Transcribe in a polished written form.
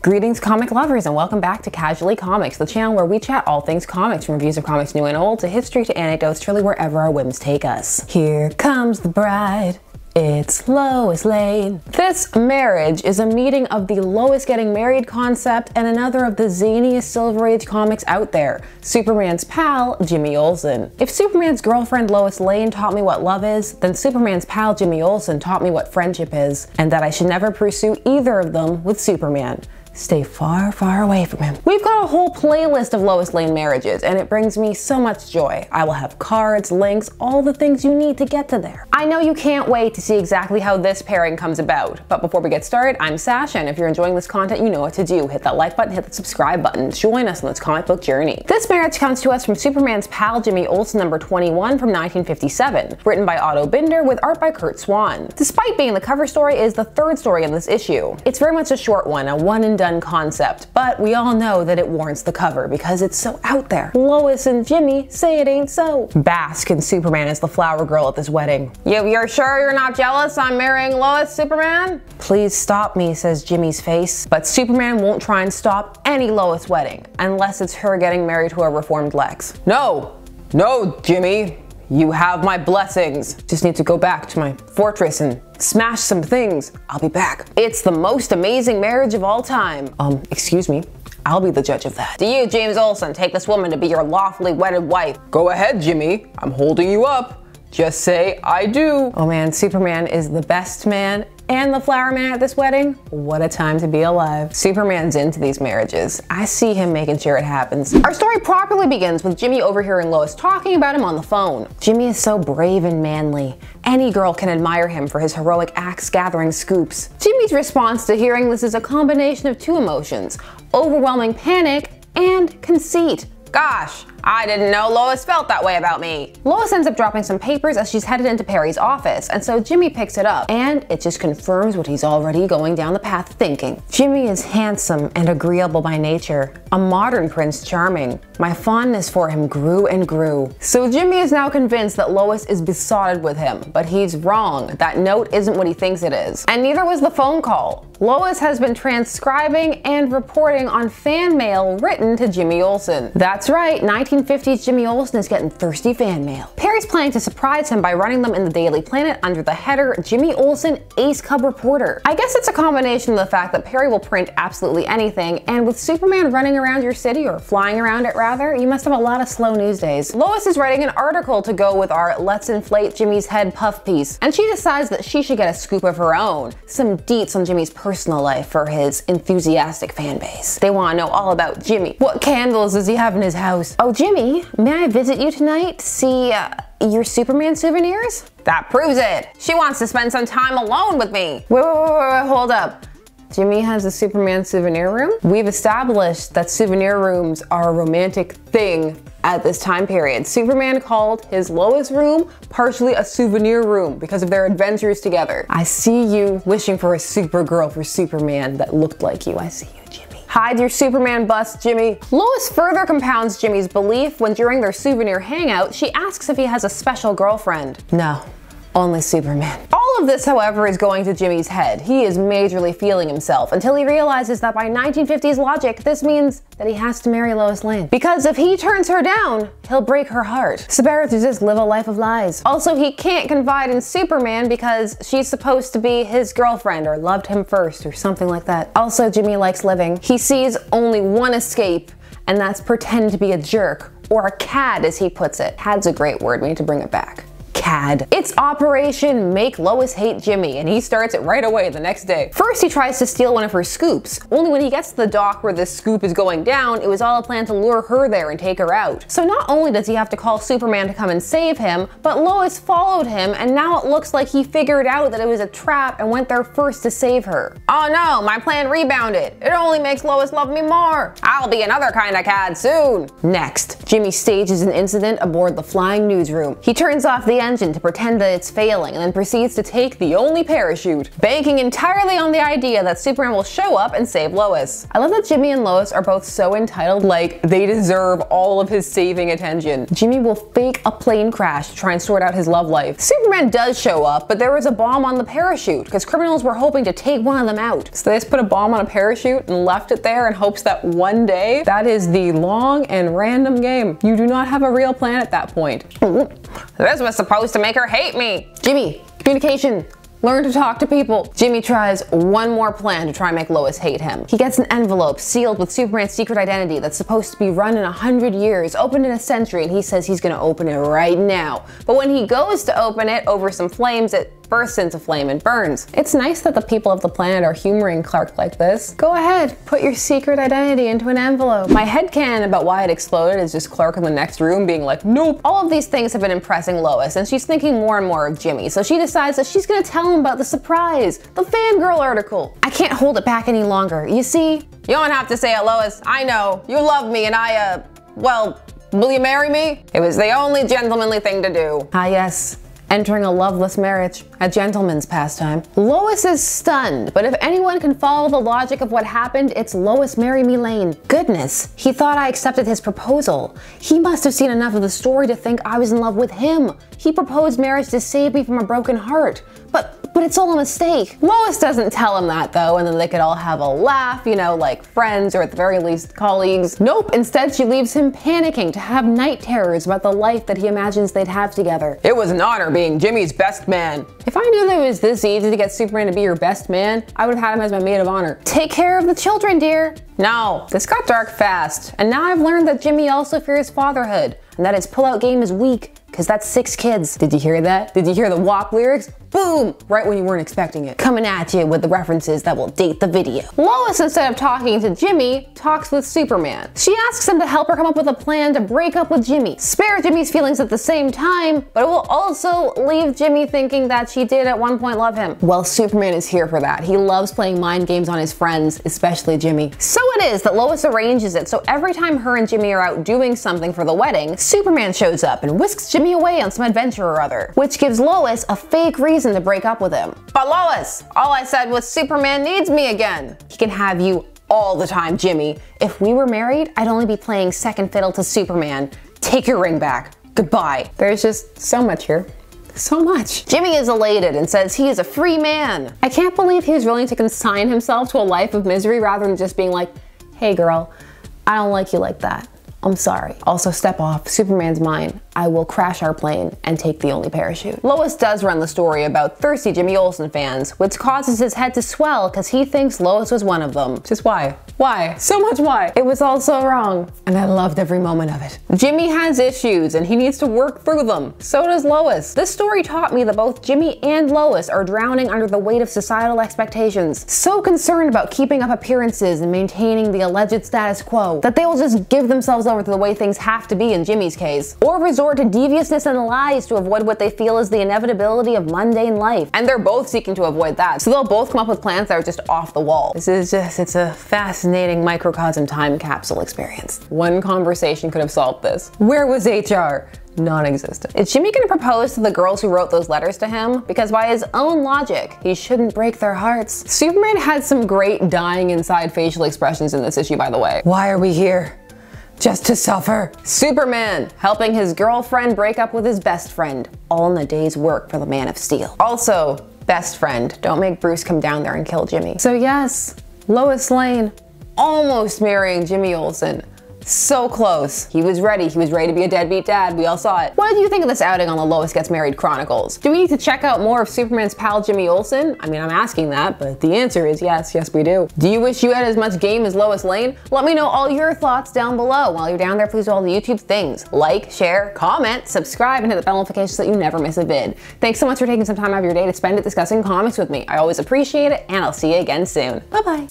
Greetings comic lovers and welcome back to Casually Comics, the channel where we chat all things comics, from reviews of comics new and old to history to anecdotes, truly wherever our whims take us. Here comes the bride. It's Lois Lane. This marriage is a meeting of the Lois getting married concept and another of the zaniest Silver Age comics out there, Superman's pal, Jimmy Olsen. If Superman's girlfriend Lois Lane taught me what love is, then Superman's pal Jimmy Olsen taught me what friendship is, and that I should never pursue either of them with Superman. Stay far, far away from him. We've got a whole playlist of Lois Lane marriages, and it brings me so much joy. I will have cards, links, all the things you need to get to there. I know you can't wait to see exactly how this pairing comes about, but before we get started, I'm Sasha, and if you're enjoying this content, you know what to do. Hit that like button, hit the subscribe button. Join us on this comic book journey. This marriage comes to us from Superman's pal Jimmy Olsen number 21 from 1957, written by Otto Binder with art by Kurt Swan. Despite being the cover story, it is the third story in this issue. It's very much a short one, a one and done concept, but we all know that it warrants the cover because it's so out there. Lois and Jimmy say it ain't so. Bask in Superman as the flower girl at this wedding. You're sure you're not jealous I'm marrying Lois, Superman? Please stop me, says Jimmy's face. But Superman won't try and stop any Lois wedding, unless it's her getting married to a reformed Lex. No, Jimmy. You have my blessings. Just need to go back to my fortress and smash some things. I'll be back. It's the most amazing marriage of all time. Excuse me. I'll be the judge of that. Do you, James Olsen, take this woman to be your lawfully wedded wife? Go ahead, Jimmy. I'm holding you up. Just say I do. Oh man, Superman is the best man and the flower man at this wedding. What a time to be alive. Superman's into these marriages. I see him making sure it happens. Our story properly begins with Jimmy overhearing Lois talking about him on the phone. Jimmy is so brave and manly. Any girl can admire him for his heroic acts gathering scoops. Jimmy's response to hearing this is a combination of two emotions: overwhelming panic and conceit. Gosh, I didn't know Lois felt that way about me. Lois ends up dropping some papers as she's headed into Perry's office, and so Jimmy picks it up, and it just confirms what he's already going down the path thinking. Jimmy is handsome and agreeable by nature, a modern Prince Charming. My fondness for him grew and grew. So Jimmy is now convinced that Lois is besotted with him, but he's wrong. That note isn't what he thinks it is. And neither was the phone call. Lois has been transcribing and reporting on fan mail written to Jimmy Olsen. That's right, 1950s Jimmy Olsen is getting thirsty fan mail. Perry's planning to surprise him by running them in the Daily Planet under the header Jimmy Olsen Ace Cub Reporter. I guess it's a combination of the fact that Perry will print absolutely anything, and with Superman running around your city, or flying around it rather, you must have a lot of slow news days. Lois is writing an article to go with our Let's Inflate Jimmy's Head puff piece, and she decides that she should get a scoop of her own. Some deets on Jimmy's personal life for his enthusiastic fan base. They want to know all about Jimmy. What candles does he have in his house? Oh, Jimmy, may I visit you tonight to see your Superman souvenirs? That proves it. She wants to spend some time alone with me. Wait, hold up. Jimmy has a Superman souvenir room? We've established that souvenir rooms are a romantic thing at this time period. Superman called his Lois room partially a souvenir room because of their adventures together. I see you wishing for a Supergirl for Superman that looked like you. I see you, Jimmy. Hide your Superman bust, Jimmy. Lois further compounds Jimmy's belief when during their souvenir hangout, she asks if he has a special girlfriend. No, only Superman. All of this, however, is going to Jimmy's head. He is majorly feeling himself until he realizes that by 1950s logic, this means that he has to marry Lois Lane. Because if he turns her down, he'll break her heart. So better to just live a life of lies. Also, he can't confide in Superman because she's supposed to be his girlfriend or loved him first or something like that. Also, Jimmy likes living. He sees only one escape, and that's pretend to be a jerk, or a cad as he puts it. Cad's a great word, we need to bring it back. CAD. It's Operation Make Lois Hate Jimmy, and he starts it right away the next day. First, he tries to steal one of her scoops. Only when he gets to the dock where this scoop is going down, it was all a plan to lure her there and take her out. So not only does he have to call Superman to come and save him, but Lois followed him, and now it looks like he figured out that it was a trap and went there first to save her. Oh no, my plan rebounded. It only makes Lois love me more. I'll be another kind of cad soon. Next, Jimmy stages an incident aboard the flying newsroom. He turns off the engine engine to pretend that it's failing and then proceeds to take the only parachute, banking entirely on the idea that Superman will show up and save Lois. I love that Jimmy and Lois are both so entitled, like they deserve all of his saving attention. Jimmy will fake a plane crash to try and sort out his love life. Superman does show up, but there was a bomb on the parachute because criminals were hoping to take one of them out. So they just put a bomb on a parachute and left it there in hopes that one day, that is the long and random game. You do not have a real plan at that point. This was supposed to make her hate me. Jimmy, communication. Learn to talk to people. Jimmy tries one more plan to try and make Lois hate him. He gets an envelope sealed with Superman's secret identity that's supposed to be run in 100 years, opened in a century, and he says he's gonna open it right now. But when he goes to open it over some flames, it bursts into flame and burns. It's nice that the people of the planet are humoring Clark like this. Go ahead, put your secret identity into an envelope. My headcanon about why it exploded is just Clark in the next room being like, nope. All of these things have been impressing Lois, and she's thinking more and more of Jimmy, so she decides that she's gonna tell him about the surprise, the fangirl article. I can't hold it back any longer. You see? You don't have to say it, Lois. I know. You love me, and well, will you marry me? It was the only gentlemanly thing to do. Ah, yes. Entering a loveless marriage, a gentleman's pastime. Lois is stunned, but if anyone can follow the logic of what happened, it's Lois Marry Me Lane. Goodness, he thought I accepted his proposal. He must have seen enough of the story to think I was in love with him. He proposed marriage to save me from a broken heart. But it's all a mistake. Lois doesn't tell him that though, and then they could all have a laugh, you know, like friends or at the very least colleagues. Nope, instead she leaves him panicking to have night terrors about the life that he imagines they'd have together. It was an honor being Jimmy's best man. If I knew that it was this easy to get Superman to be your best man, I would have had him as my maid of honor. Take care of the children, dear. No, this got dark fast. And now I've learned that Jimmy also fears fatherhood, and that his pullout game is weak, because that's 6 kids. Did you hear that? Did you hear the WAP lyrics? Boom! Right when you weren't expecting it. Coming at you with the references that will date the video. Lois, instead of talking to Jimmy, talks with Superman. She asks him to help her come up with a plan to break up with Jimmy. Spare Jimmy's feelings at the same time, but it will also leave Jimmy thinking that she did at one point love him. Well, Superman is here for that. He loves playing mind games on his friends, especially Jimmy. So it is that Lois arranges it so every time her and Jimmy are out doing something for the wedding, Superman shows up and whisks Jimmy away on some adventure or other, which gives Lois a fake reason to break up with him. But Lois, all I said was Superman needs me again. He can have you all the time, Jimmy. If we were married, I'd only be playing second fiddle to Superman. Take your ring back. Goodbye. There's just so much here. So much. Jimmy is elated and says he is a free man. I can't believe he was willing to consign himself to a life of misery rather than just being like, hey girl, I don't like you like that. I'm sorry. Also, step off. Superman's mine. I will crash our plane and take the only parachute. Lois does run the story about thirsty Jimmy Olsen fans, which causes his head to swell because he thinks Lois was one of them. Just why? Why? So much why? It was all so wrong, and I loved every moment of it. Jimmy has issues and he needs to work through them. So does Lois. This story taught me that both Jimmy and Lois are drowning under the weight of societal expectations. So concerned about keeping up appearances and maintaining the alleged status quo that they will just give themselves over to the way things have to be in Jimmy's case, or resort to deviousness and lies to avoid what they feel is the inevitability of mundane life. And they're both seeking to avoid that. So they'll both come up with plans that are just off the wall. This is just, it's a fascinating microcosm time capsule experience. One conversation could have solved this. Where was HR? Non-existent. Is Jimmy gonna propose to the girls who wrote those letters to him? Because by his own logic, he shouldn't break their hearts. Superman had some great dying inside facial expressions in this issue, by the way. Why are we here? Just to suffer. Superman helping his girlfriend break up with his best friend, all in a day's work for the Man of Steel. Also, best friend, don't make Bruce come down there and kill Jimmy. So yes, Lois Lane almost marrying Jimmy Olsen. So close. He was ready to be a deadbeat dad. We all saw it. What did you think of this outing on the Lois Gets Married Chronicles? Do we need to check out more of Superman's pal Jimmy Olsen? I mean, I'm asking that, but the answer is yes, yes we do. Do you wish you had as much game as Lois Lane? Let me know all your thoughts down below. While you're down there, please do all the YouTube things. Like, share, comment, subscribe, and hit the bell notification so that you never miss a vid. Thanks so much for taking some time out of your day to spend it discussing comics with me. I always appreciate it, and I'll see you again soon. Bye-bye.